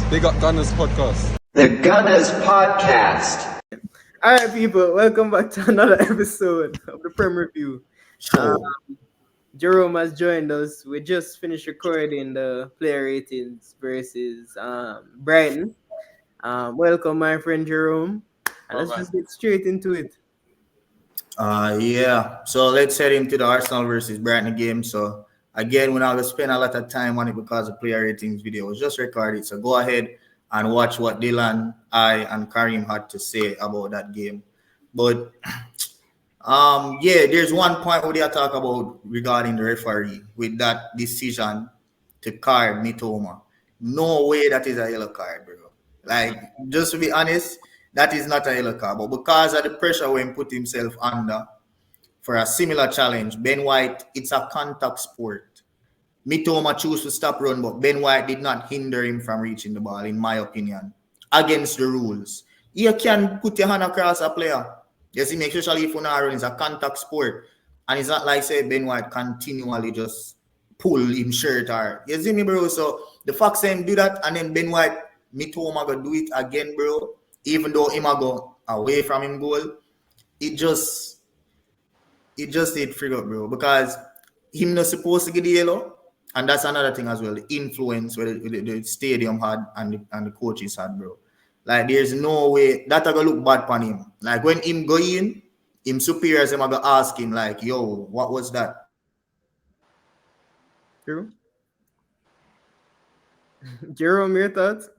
Big up Gunnaz Podcast. The Gunnaz Podcast. Alright, people, welcome back to another episode of the Prem Review. Jerome has joined us. We just finished recording the player ratings versus Brighton. Welcome, my friend Jerome. And let's just get straight into it. Yeah. So let's head into the Arsenal versus Brighton game. So again, we're not going to spend a lot of time on it because the player ratings video was just recorded. So go ahead and watch what Dylan, I, and Karim had to say about that game. But there's one point where they talk about regarding the referee with that decision to card Mitoma. No way that is a yellow card, bro. Like, just to be honest, that is not a yellow card. But because of the pressure when he put himself under for a similar challenge, Ben White, it's a contact sport. Mitoma chose to stop run, but Ben White did not hinder him from reaching the ball, in my opinion, against the rules. You can put your hand across a player. You see, especially if you're not running, it's a contact sport. And it's not like, say, Ben White continually just pull him shirt or, you see me, bro? So the fact say him do that, and then Ben White, Mitoma go do it again, bro, even though him go away from him goal, it just did figure out, bro, because him not supposed to get the yellow. And that's another thing as well, the influence where the stadium had and the coaches had, bro. Like, there's no way that I gonna look bad on him. Like, when him go in, him superiors him gonna ask him, like, yo, what was that? True. Jerome, your thoughts?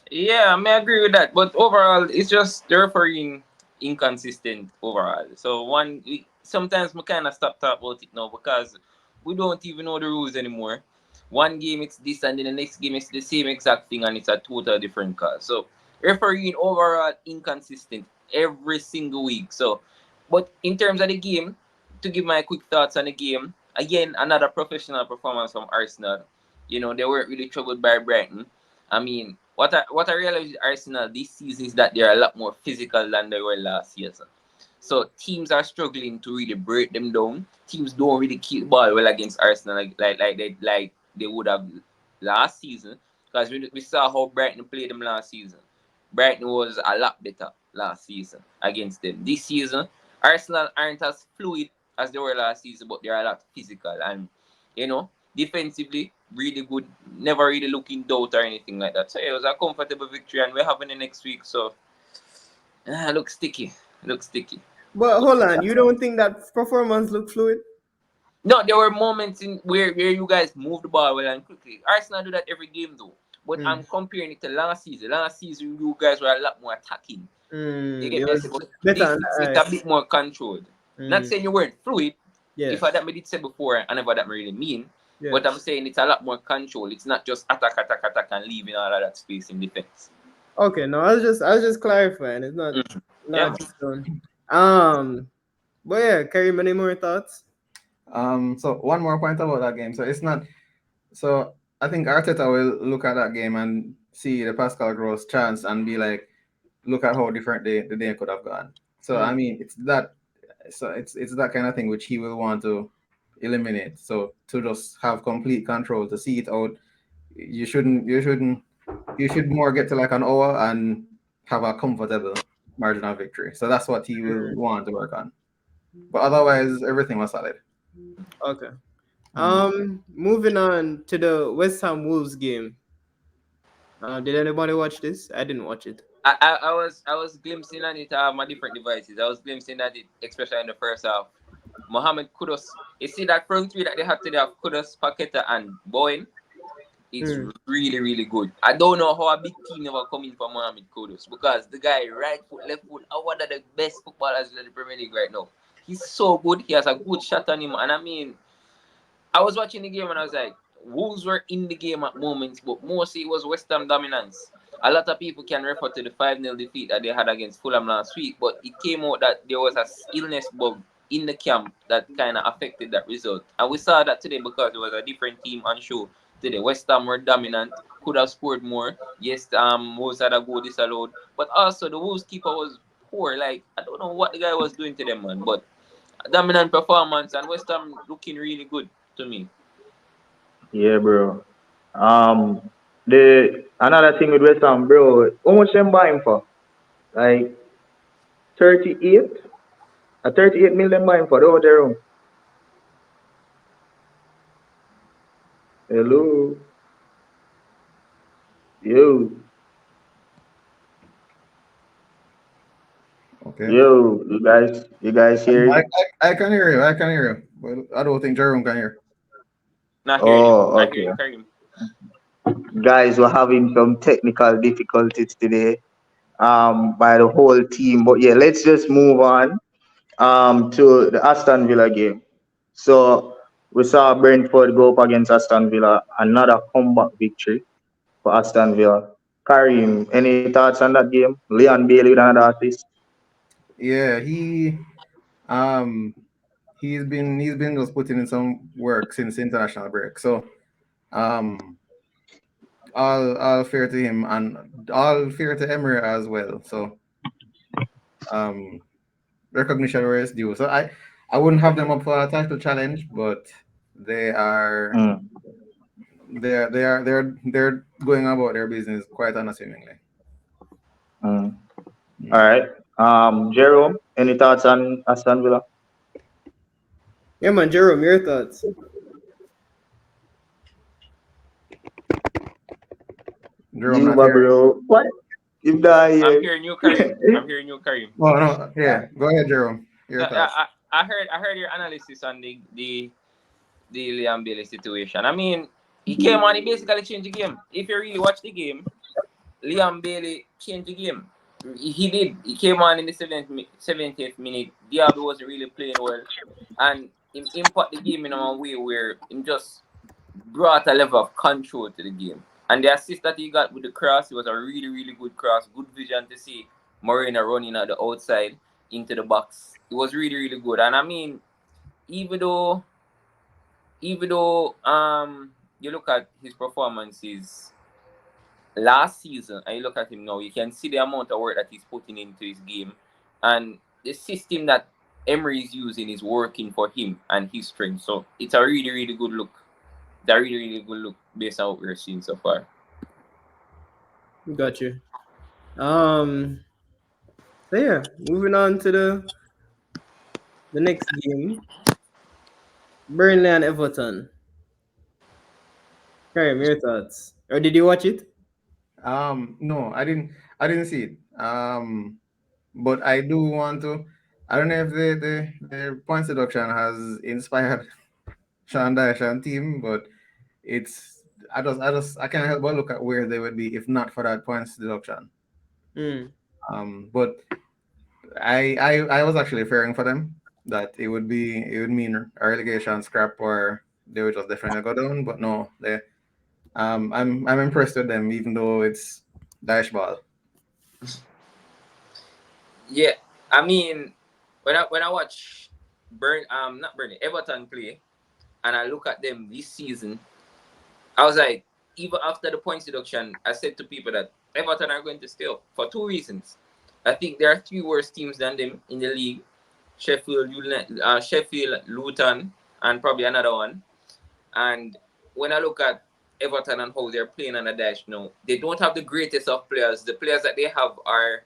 Yeah, I may agree with that. But overall, it's just the refereeing inconsistent overall. So sometimes we kind of stop talking about it now because we don't even know the rules anymore. One game it's this and then the next game it's the same exact thing and it's a total different call. So refereeing overall inconsistent every single week. So, but in terms of the game, to give my quick thoughts on the game, again, another professional performance from Arsenal. You know, they weren't really troubled by Brighton. I mean, what I realized with Arsenal this season is that they're a lot more physical than they were last year. So teams are struggling to really break them down. Teams don't really keep the ball well against Arsenal like they would have last season. Because we saw how Brighton played them last season. Brighton was a lot better last season against them. This season, Arsenal aren't as fluid as they were last season, but they're a lot physical. And, you know, defensively, really good. Never really looking doubt or anything like that. So it was a comfortable victory and we're having it next week. So, looks sticky. But hold on, you don't think that performance looked fluid? No, there were moments in where you guys moved the ball well and quickly. Arsenal do that every game though. But I'm comparing it to last season. Last season, you guys were a lot more attacking. You get me? It's a bit more controlled. Not saying you weren't fluid. Yes. If I that I did say before, I never that really mean. Yes. But I'm saying it's a lot more control. It's not just attack, and leaving all of that space in defense. Okay, no, I was just clarifying. It's not but yeah, Karim, any more thoughts? So one more point about that game. So it's not. So I think Arteta will look at that game and see the Pascal Gross chance and be like, look at how different the day could have gone. So I mean, it's that. So it's that kind of thing which he will want to eliminate. So to just have complete control to see it out, you should more get to like an hour and have a comfortable margin of victory. So that's what he will want to work on. But otherwise, everything was solid. Okay. Moving on to the West Ham Wolves game. Did anybody watch this? I didn't watch it. I was glimpsing on it on my different devices. I was glimpsing at it, especially in the first half. Mohamed Kudus, you see that front three that they have today of Kudus, Paqueta, and Bowen? It's really, really good. I don't know how a big team never come in for Mohamed Kudus because the guy, right foot, left foot, are one of the best footballers in the Premier League right now. He's so good. He has a good shot on him. And I mean, I was watching the game and I was like, Wolves were in the game at moments, but mostly it was West Ham dominance. A lot of people can refer to the 5-0 defeat that they had against Fulham last week, but it came out that there was a illness bug in the camp that kind of affected that result. And we saw that today because it was a different team on show today. West Ham were dominant, could have scored more. Yes, Wolves had a goal disallowed, but also the Wolves keeper was poor. Like, I don't know what the guy was doing to them, man, but dominant performance and West Ham looking really good to me. Yeah, bro. the another thing with West Ham, bro, how much them buying for? Like 38? A 38 million buying for the over there. Hello. Yo. Okay. Yo, you guys hear I, it? I can hear you. I can hear you. But I don't think Jerome can hear. Not hearing him. Oh, Not okay. hearing Karim. Guys, we're having some technical difficulties today. By the whole team. But yeah, let's just move on to the Aston Villa game. So we saw Brentford go up against Aston Villa, another comeback victory for Aston Villa. Karim, any thoughts on that game? Leon Bailey with another assist. Yeah, um he's been just putting in some work since the international break. So um all fair to him and all fair to Emery as well. So um recognition where it's due. So I wouldn't have them up for a title challenge, but they are Mm, they're going about their business quite unassumingly. mm. All Mm. right. Jerome, any thoughts on Aston Villa? Yeah, man, Jerome, your thoughts? Jerome not Juba, here. bro. What? You die I'm here. hearing you, Karim. I'm hearing you, Karim. Oh no, Yeah. yeah. Go ahead, Jerome. Your thoughts. I heard your analysis on the Liam Bailey situation. I mean, he came on, he basically changed the game. If you really watch the game, Liam Bailey changed the game. He did. He came on in the 70th minute. Diaby wasn't really playing well. And he impact the game in a way where he just brought a level of control to the game. And the assist that he got with the cross, it was a really, really good cross. Good vision to see Moreno running at the outside into the box. It was really, really good. And I mean, even though you look at his performances last season and you look at him now, you can see the amount of work that he's putting into his game, and the system that Emery is using is working for him and his strength. So it's a really, really good look. It's a really, really good look based on what we're seeing so far. Got you. So yeah, moving on to the next game. Burnley and Everton. Karim, your thoughts? Or did you watch it? No, I didn't see it. But I do want to. I don't know if the points deduction has inspired Sean Dyche and team, but it's I can't help but look at where they would be if not for that points deduction. Mm. But I was actually fearing for them that it would mean a relegation scrap or they would just definitely go down. But no, I'm impressed with them even though it's dash ball. Yeah, I mean, when I watch not Burnley, Everton play, and I look at them this season, I was like, even after the points deduction, I said to people that Everton are going to stay up for two reasons. I think there are three worse teams than them in the league: Sheffield, Luton, and probably another one. And when I look at Everton and how they're playing on a dash now, they don't have the greatest of players. The players that they have are,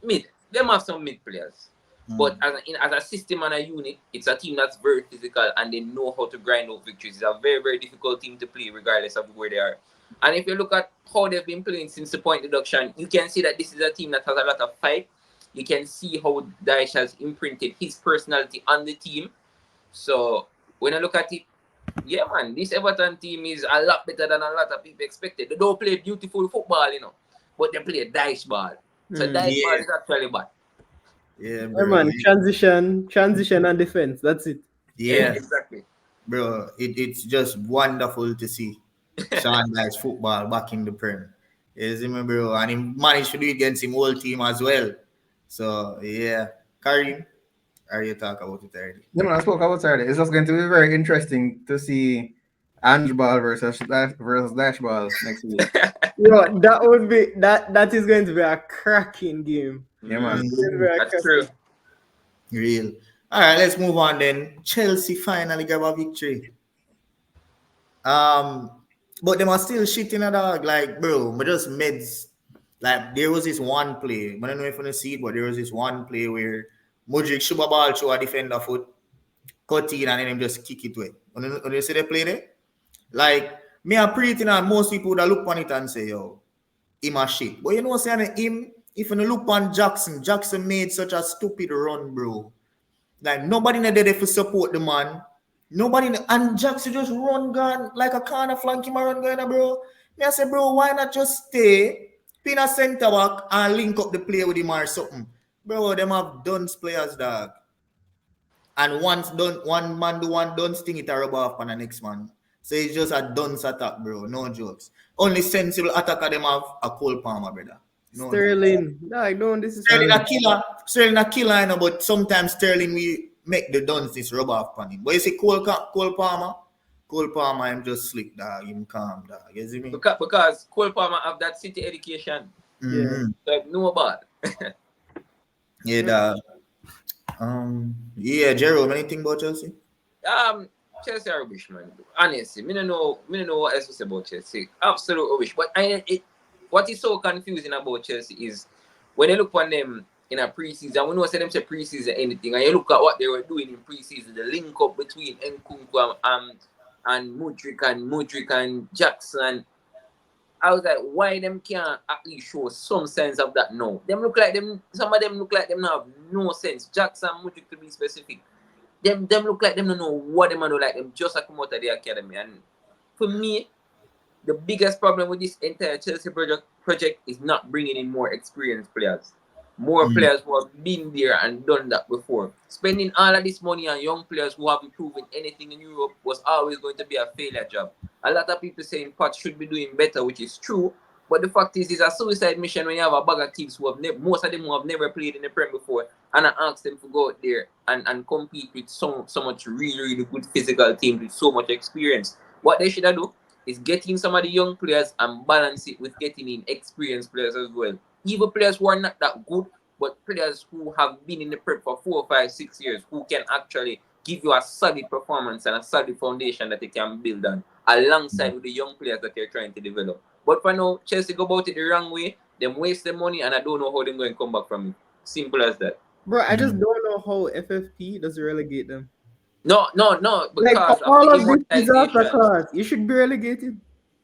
mid. They have some mid players. But as a system and a unit, it's a team that's very physical and they know how to grind out victories. It's a very, very difficult team to play regardless of where they are. And if you look at how they've been playing since the point deduction, you can see that this is a team that has a lot of fight. You can see how Daesh has imprinted his personality on the team. So when I look at it, yeah, man, this Everton team is a lot better than a lot of people expected. They don't play beautiful football, but they play dice ball. So dice ball is actually bad. Yeah, Yeah, bro. man, transition and defense. That's it. Yeah, Exactly. bro. It's just wonderful to see Sean Dyche football back in the Prem. You see me, bro? And he managed to do it against him whole team as well. So yeah, Karim, are you talk about it already? Yeah, man, I spoke about Saturday. It's just going to be very interesting to see Ange Ball versus Dash Ball next week. Yo, that would be that is going to be a cracking game. Yeah, man. It's going to be a That's cracking true. Real. All right, let's move on then. Chelsea finally got a victory. Um, But them are still shitting a dog. Like, bro, but just meds. Like, there was this one play. I don't know if you see it, but there was this one play where Mudrik shoot a ball to a defender foot, cut in, and then him just kick it away. When you see the play there? Like, me a pretty and most people that look on it and say, yo, him a shit. But you know, saying him, if you look on Jackson, Jackson made such a stupid run, bro. Like, nobody in there for support the man. And Jackson just run gun like a corner flank him a run gun, bro. Me I say, bro, why not just stay, pin a center back and link up the player with him or something? Bro, them have dunce players, dog. And once done, one man do one dunce thing, it a rub off on the next man. So it's just a dunce attack, bro. No jokes. Only sensible attacker them have a Cole Palmer, brother. No jokes. Sterling. Like, no, this is Sterling a killer, you know, but sometimes Sterling we make the dunce this rub off on him. But you see Cole Palmer, him just slick, dog. Him calm, dog. You see me? Because Cole Palmer have that city education. Mm-hmm. Like, no bad. Yeah, dog. Yeah, Jerome, anything about Chelsea? Chelsea are rubbish, man. Honestly, me don't know what else to say about Chelsea. Absolute rubbish. But what is so confusing about Chelsea is when you look on them in a preseason, we know say them say preseason anything, and you look at what they were doing in preseason, the link up between Nkunku and Mudrik and Jackson. I was like, why them can't actually show some sense of that now? Some of them look like them have no sense. Jackson, Mudrik to be specific. Them look like them don't know what them do, like them just come out of the academy. And for me, the biggest problem with this entire Chelsea project is not bringing in more experienced players. More players who have been there and done that before. Spending all of this money on young players who haven't proven anything in Europe was always going to be a failure job. A lot of people saying Pat should be doing better, which is true. But the fact is, it's a suicide mission when you have a bag of kids who have most of them who have never played in the Prem before, and I ask them to go out there and compete with so much really, really good physical teams with so much experience. What they should have do is get in some of the young players and balance it with getting in experienced players as well. Even players who are not that good, but players who have been in the Prep for 4, 5, 6 years, who can actually give you a solid performance and a solid foundation that they can build on, alongside with the young players that they're trying to develop. But for now, Chelsea go about it the wrong way. Them waste their money, and I don't know how they're going to come back from it. Simple as that. Bro, I just don't know how FFP does relegate them. No, Like, because all of of the this is after immortalization. class. You should be relegated.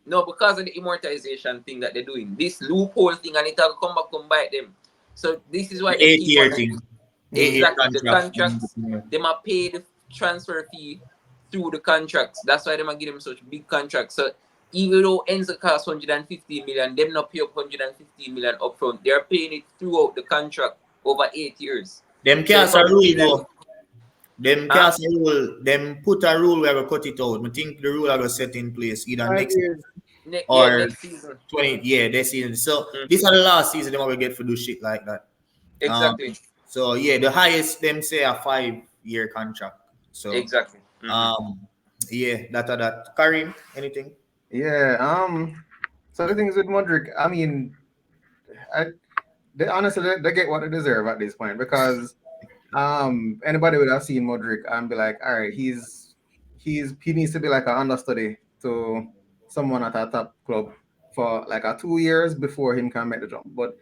No, because of the immortalization thing that they're doing. This loophole thing, and it'll come back and bite them. So this is why they keep 8-year on thing. exactly the contracts. They might pay the transfer fee through the contracts. That's why they might give them such big contracts. So even though Enzo costs 150 million, them not pay up 150 million upfront. They're paying it throughout the contract over 8 years. Them cast a rule though. Them cast a rule. Them put a rule where we cut it out. I think the rule are gonna set in place either 5 next years. Next season. 20. Yeah, this season. So this is the last season they will get for do shit like that. Exactly. So yeah, the highest them say a 5-year contract. So Exactly. yeah, that. Karim, anything? Yeah. So the thing is with Modric, I mean, they honestly they get what they deserve at this point because anybody would have seen Modric and be like, all right, he needs to be like an understudy to someone at a top club for like 2 years before him can make the jump. But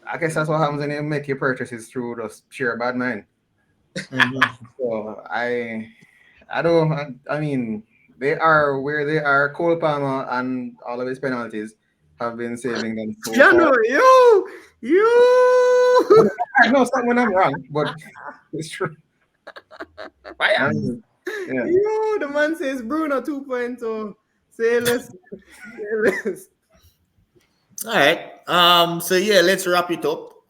I guess that's what happens when you make your purchases through the sheer bad mind. So I mean, they are where they are. Cole Palmer and all of his penalties have been saving them so far. You. I know something I'm wrong, but it's true. Fire. Yeah. Yo, the man says Bruno 2.0. Say less. All right. So yeah, let's wrap it up.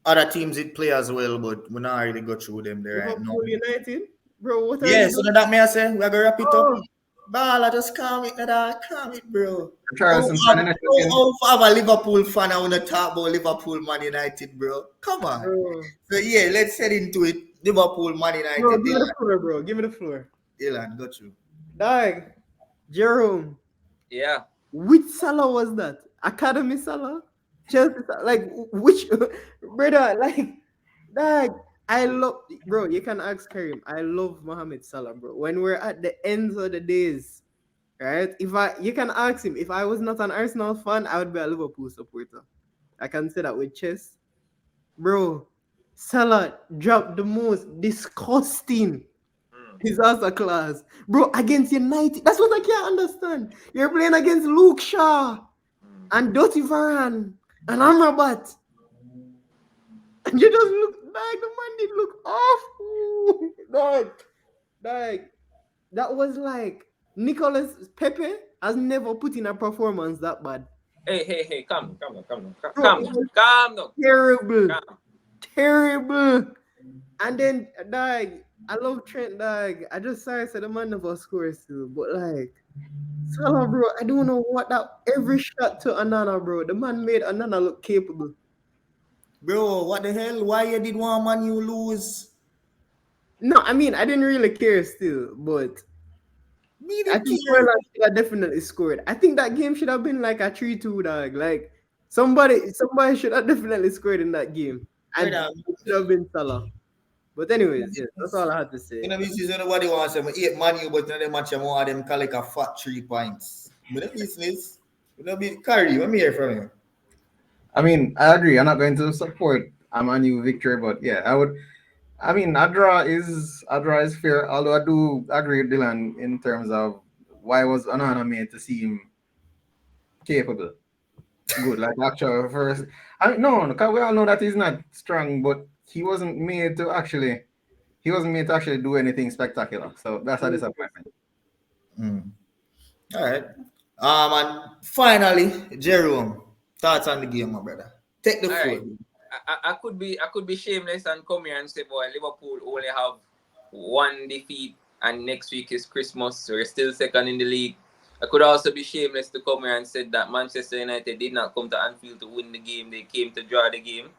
Other teams it play as well, but we're not really go through them there right now. Liverpool United, bro. What are Yeah, you so doing? that may I say we're gonna wrap it Oh. up. Ball, I just calm it, calm it, bro. Charleston Oh, have a Liverpool fan, I wanna talk about Liverpool Man United, bro. Come on. Bro. So yeah, let's head into it. Liverpool Man United. Bro, give me the floor, bro. Give me the floor. Dylan, got you. Dog, Jerome, Yeah. which Salah was that? Academy Salah? Chelsea Salah? Like, which, brother, like, dog, I love, bro, you can ask Karim. I love Mohamed Salah, bro. When we're at the ends of the days, right? You can ask him, if I was not an Arsenal fan, I would be a Liverpool supporter. I can say that with chest. Bro, Salah dropped the most disgusting disaster class. Bro, against United. That's what I can't understand. You're playing against Luke Shaw and Dottie Varane and Amrabat. And you just look like the man did look awful. Dog. That was like Nicolas Pepe has never put in a performance that bad. Hey, calm down. Bro, it was Calm down. terrible. Calm. Terrible. And then, dog, I love Trent, dog. I just sorry said the man never scores too, but like, Salah, bro, I don't know what that every shot to Anana, bro. The man made Anana look capable. Bro, what the hell? Why you did one man you lose? No, I mean I didn't really care still, but Me I the think care. Rellet should have definitely scored. I think that game should have been like a 3-2, dog. Like somebody should have definitely scored in that game. And Brother, it should have been Salah. But anyways, yeah, that's all I had to say. you know, this is nobody wants them 8 Man U, but in the match, more of them collect a fat 3 points. But the business, you know, be carry. Let me hear from you. I mean, I agree. I'm not going to support a Man U victory, but yeah, I would. I mean, a draw is fair. Although I do agree with Dylan in terms of why was Onana made to seem capable, good, like actual first. I mean, no, because we all know that he's not strong, but he wasn't made to actually do anything spectacular. So that's a disappointment. All right. And finally, Jerome, thoughts on the game, my brother. Take the All floor. right. I could be shameless and come here and say, boy, Liverpool only have one defeat and next week is Christmas, so we're still second in the league. I could also be shameless to come here and say that Manchester United did not come to Anfield to win the game. They came to draw the game.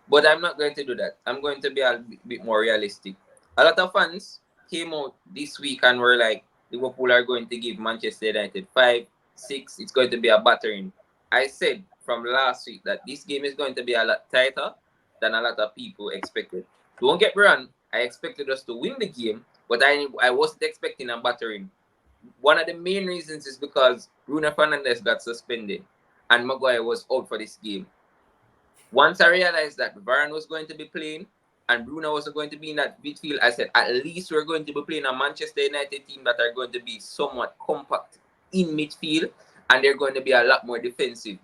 But I'm not going to do that. I'm going to be a bit more realistic. A lot of fans came out this week and were like, Liverpool are going to give Manchester United 5-6. It's going to be a battering. I said from last week that this game is going to be a lot tighter than a lot of people expected. Don't get me wrong. I expected us to win the game, but I wasn't expecting a battering. One of the main reasons is because Bruno Fernandes got suspended and Maguire was out for this game. Once I realized that Varane was going to be playing and Bruno was going to be in that midfield, I said, at least we're going to be playing a Manchester United team that are going to be somewhat compact in midfield and they're going to be a lot more defensive.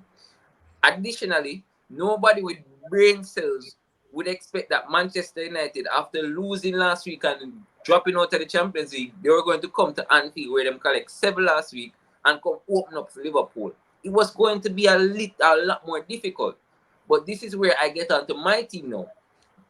Additionally, nobody with brain cells would expect that Manchester United, after losing last week and dropping out of the Champions League, they were going to come to Anfield where they collect 7 last week and come open up for Liverpool. It was going to be a lot more difficult. But this is where I get onto my team now.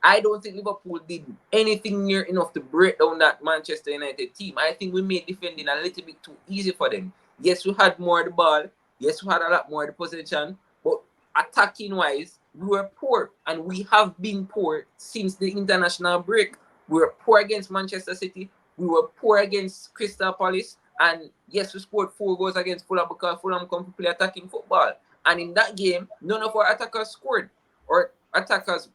I don't think Liverpool did anything near enough to break down that Manchester United team. I think we made defending a little bit too easy for them. Yes, we had more of the ball. Yes, we had a lot more of the possession. But attacking-wise, we were poor. And we have been poor since the international break. We were poor against Manchester City. We were poor against Crystal Palace. And yes, we scored 4 goals against Fulham because Fulham come to play attacking football. And in that game, none of our attackers scored. Or attackers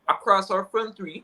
across our front 3.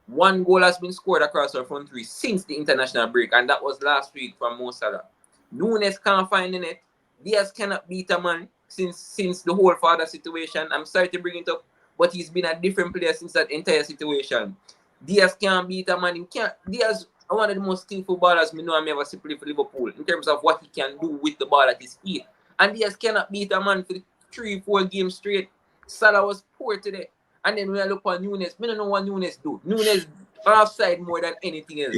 1 goal has been scored across our front 3 since the international break. And that was last week from Mo Salah. Nunes can't find the net. Diaz cannot beat a man since the whole father situation. I'm sorry to bring it up, but he's been a different player since that entire situation. Diaz can't beat a man. Diaz is one of the most skillful ballers I have ever seen play for Liverpool in terms of what he can do with the ball at his feet. And Diaz cannot beat a man for 3-4 games straight. Salah was poor today. And then when I look on Nunes, I don't know what Nunes do. Nunes offside more than anything else.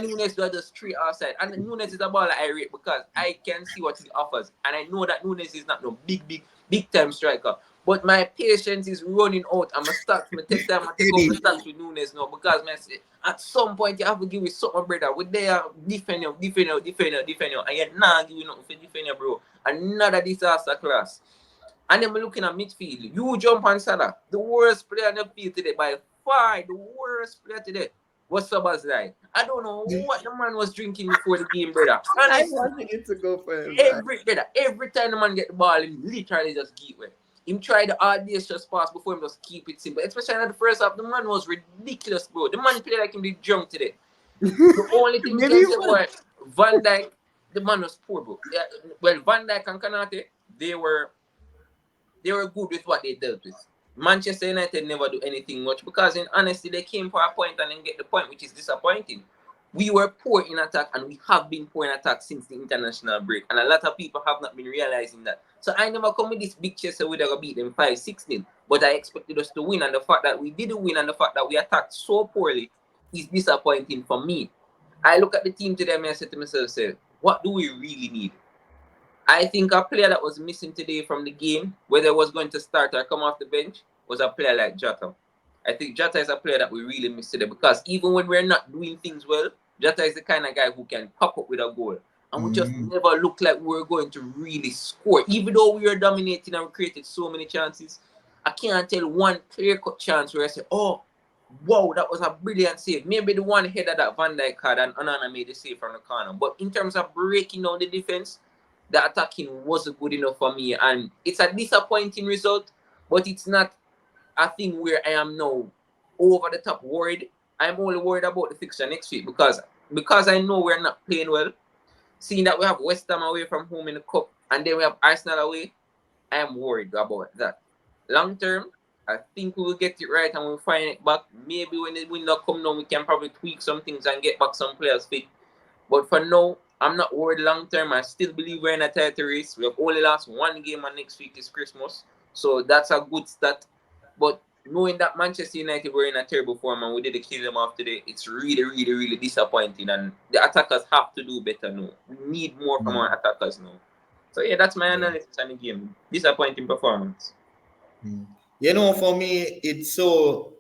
Nunes do just straight offside. And Nunes is a baller I rate because I can see what he offers. And I know that Nunes is not no big time striker. But my patience is running out. I'm going to take time to take off the stats with Nunes now because I say, at some point you have to give it something, brother. We're there, defend you. And you're not giving nothing for defend you, bro. Another disaster class. And then we're looking at midfield. You jump on Salah. The worst player on the field today by far. The worst player today was Szoboszlai. I don't know what the man was drinking before the game, brother. I wanted it to go for him. Every time the man get the ball, he literally just keep it. Him try the audacious pass before him just keep it simple. Especially at the first half, the man was ridiculous, bro. The man played like him be drunk today. The only thing we can say, boy, Van Dijk the man was poor, bro. Yeah, well, Van Dijk and Kanate, they were good with what they dealt with. Manchester United never do anything much because, in honesty, they came for a point and then get the point, which is disappointing. We were poor in attack, and we have been poor in attack since the international break, and a lot of people have not been realizing that. So I never come with this big chest so we're gonna beat them 5-6-0, but I expected us to win, and the fact that we didn't win and the fact that we attacked so poorly is disappointing for me. I look at the team today and I said to myself, what do we really need? I think a player that was missing today from the game, whether it was going to start or come off the bench, was a player like Jota. I think Jota is a player that we really miss today because even when we're not doing things well, Jota is the kind of guy who can pop up with a goal. And we just never looked like we were going to really score. Even though we were dominating and we created so many chances, I can't tell one clear-cut chance where I say, oh, wow, that was a brilliant save. Maybe the one header that Van Dijk had and Onana made the save from the corner. But in terms of breaking down the defense, the attacking wasn't good enough for me. And it's a disappointing result, but it's not a thing where I am now over the top worried. I'm only worried about the fixture next week because I know we're not playing well. Seeing that we have West Ham away from home in the cup and then we have Arsenal away, I am worried about that. Long term, I think we will get it right and we'll find it back. Maybe when the window come down, we can probably tweak some things and get back some players fit. But for now, I'm not worried long term. I still believe we're in a title race. We have only lost one game and next week is Christmas. So that's a good start. But knowing that Manchester United were in a terrible form and we didn't kill them off today, it's really, really, really disappointing. And the attackers have to do better now. We need more from our attackers now. So yeah, that's my analysis on the game. Disappointing performance. You know, for me, it's so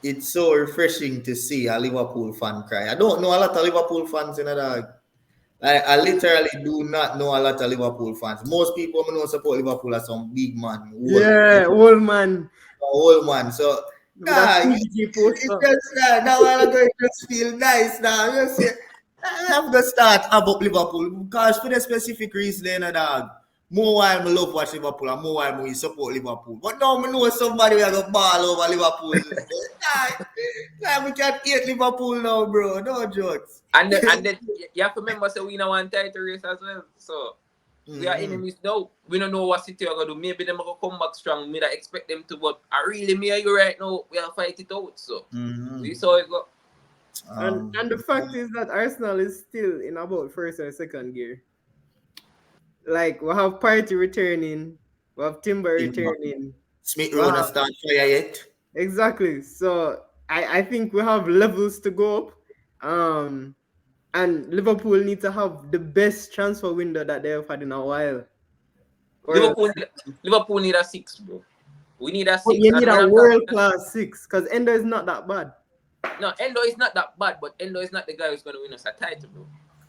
refreshing to see a Liverpool fan cry. I don't know a lot of Liverpool fans in dog. I literally do not know a lot of Liverpool fans. Most people know support Liverpool as some big man. Old man. Old man. So it's just now I'm going to just feel nice now. Just say, I have to start about Liverpool because for the specific reason, dog. More while I love watch Liverpool and more while I support Liverpool. But now I know somebody will go ball over Liverpool. Like we can't hate Liverpool now, bro. No jokes. And then you have to remember, so we know one title race as well. So we are enemies now. We don't know what City are going to do. Maybe them will come back strong. We don't expect them to, but I really me and you right now, we'll fight it out. So we saw it go. And the fact is that Arsenal is still in about first or second gear. Like, we have Partey returning, we have Timber returning. Smith Rowe not start fire yet. Exactly. So I think we have levels to go up. And Liverpool need to have the best transfer window that they have had in a while. Liverpool need a 6, bro. We need a 6. You need a world-class 6, because Endo is not that bad. No, Endo is not that bad, but Endo is not the guy who's going to win us a title, bro.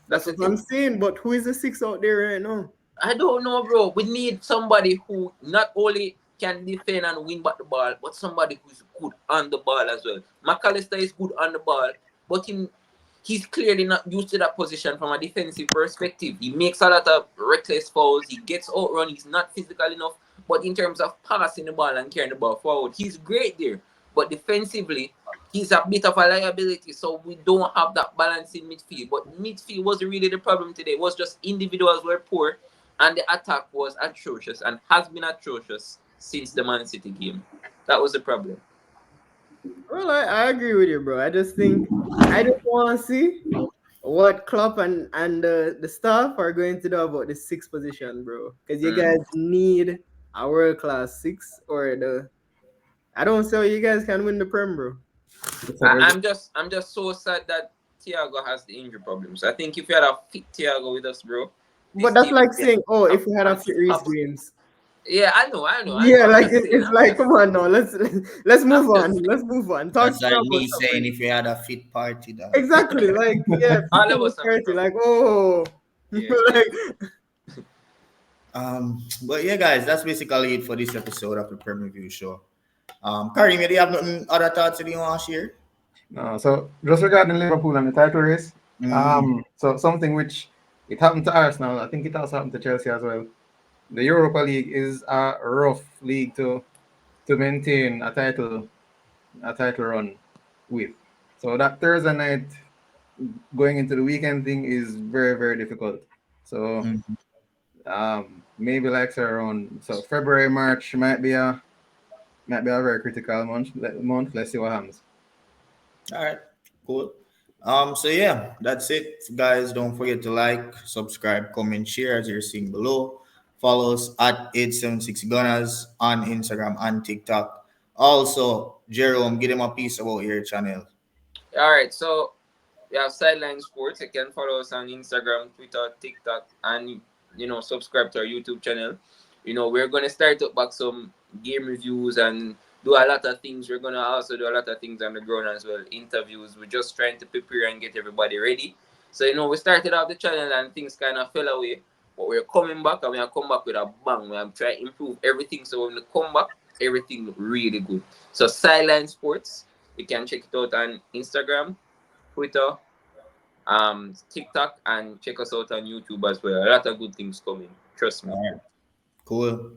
That's what I'm saying, but who is the 6 out there right now? I don't know, bro. We need somebody who not only can defend and win back the ball, but somebody who's good on the ball as well. McAllister is good on the ball, but he's clearly not used to that position from a defensive perspective. He makes a lot of reckless fouls. He gets outrun. He's not physical enough. But in terms of passing the ball and carrying the ball forward, he's great there. But defensively, he's a bit of a liability. So we don't have that balance in midfield. But midfield wasn't really the problem today. It was just individuals were poor. And the attack was atrocious and has been atrocious since the Man City game. That was the problem. Well, I agree with you, bro. I just want to see what Klopp and the staff are going to do about the 6th position, bro. Because you guys need a world-class 6 or I don't see how you guys can win the Prem, bro. I'm just so sad that Thiago has the injury problems. I think if you had a fit Thiago with us, bro. But that's like saying, if we had a fit Reece James. Yeah, I know. Yeah, like it's like, come on now, let's move on. Let's move on. That's like me saying if we had a fit party, dog. Exactly, like all of us party, like But yeah, guys, that's basically it for this episode of the Premier Review Show. Karim, do you have nothing other thoughts that you want to share? No, so just regarding Liverpool and the title race, so something which it happened to Arsenal, I think it also happened to Chelsea as well. The Europa League is a rough league to maintain a title run with. So that Thursday night going into the weekend thing is very, very difficult. So maybe like say around so February, March might be a very critical month. Let's see what happens. All right, cool. So yeah, that's it, guys. Don't forget to like, subscribe, comment, share as you're seeing below. Follow us at 876 Gunnaz on Instagram and TikTok. Also, Jerome, give them a piece about your channel. All right, so we have Sideline Sports. You can follow us on Instagram, Twitter, TikTok, and subscribe to our YouTube channel. We're gonna start up back some game reviews and do a lot of things. We're gonna also do a lot of things on the ground as well. Interviews. We're just trying to prepare and get everybody ready. So we started off the channel and things kind of fell away, but we're coming back and we are come back with a bang. We are trying to improve everything. So when we come back, everything really good. So Sideline Sports. You can check it out on Instagram, Twitter, TikTok, and check us out on YouTube as well. A lot of good things coming. Trust me. All right. Cool.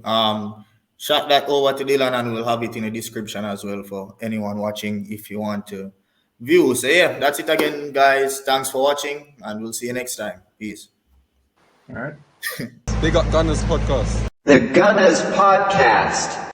Shot that over to Dylan and we'll have it in the description as well for anyone watching if you want to view. So yeah, that's it again, guys. Thanks for watching and we'll see you next time. Peace. All right. Big up Gunnaz Podcast. The Gunnaz Podcast.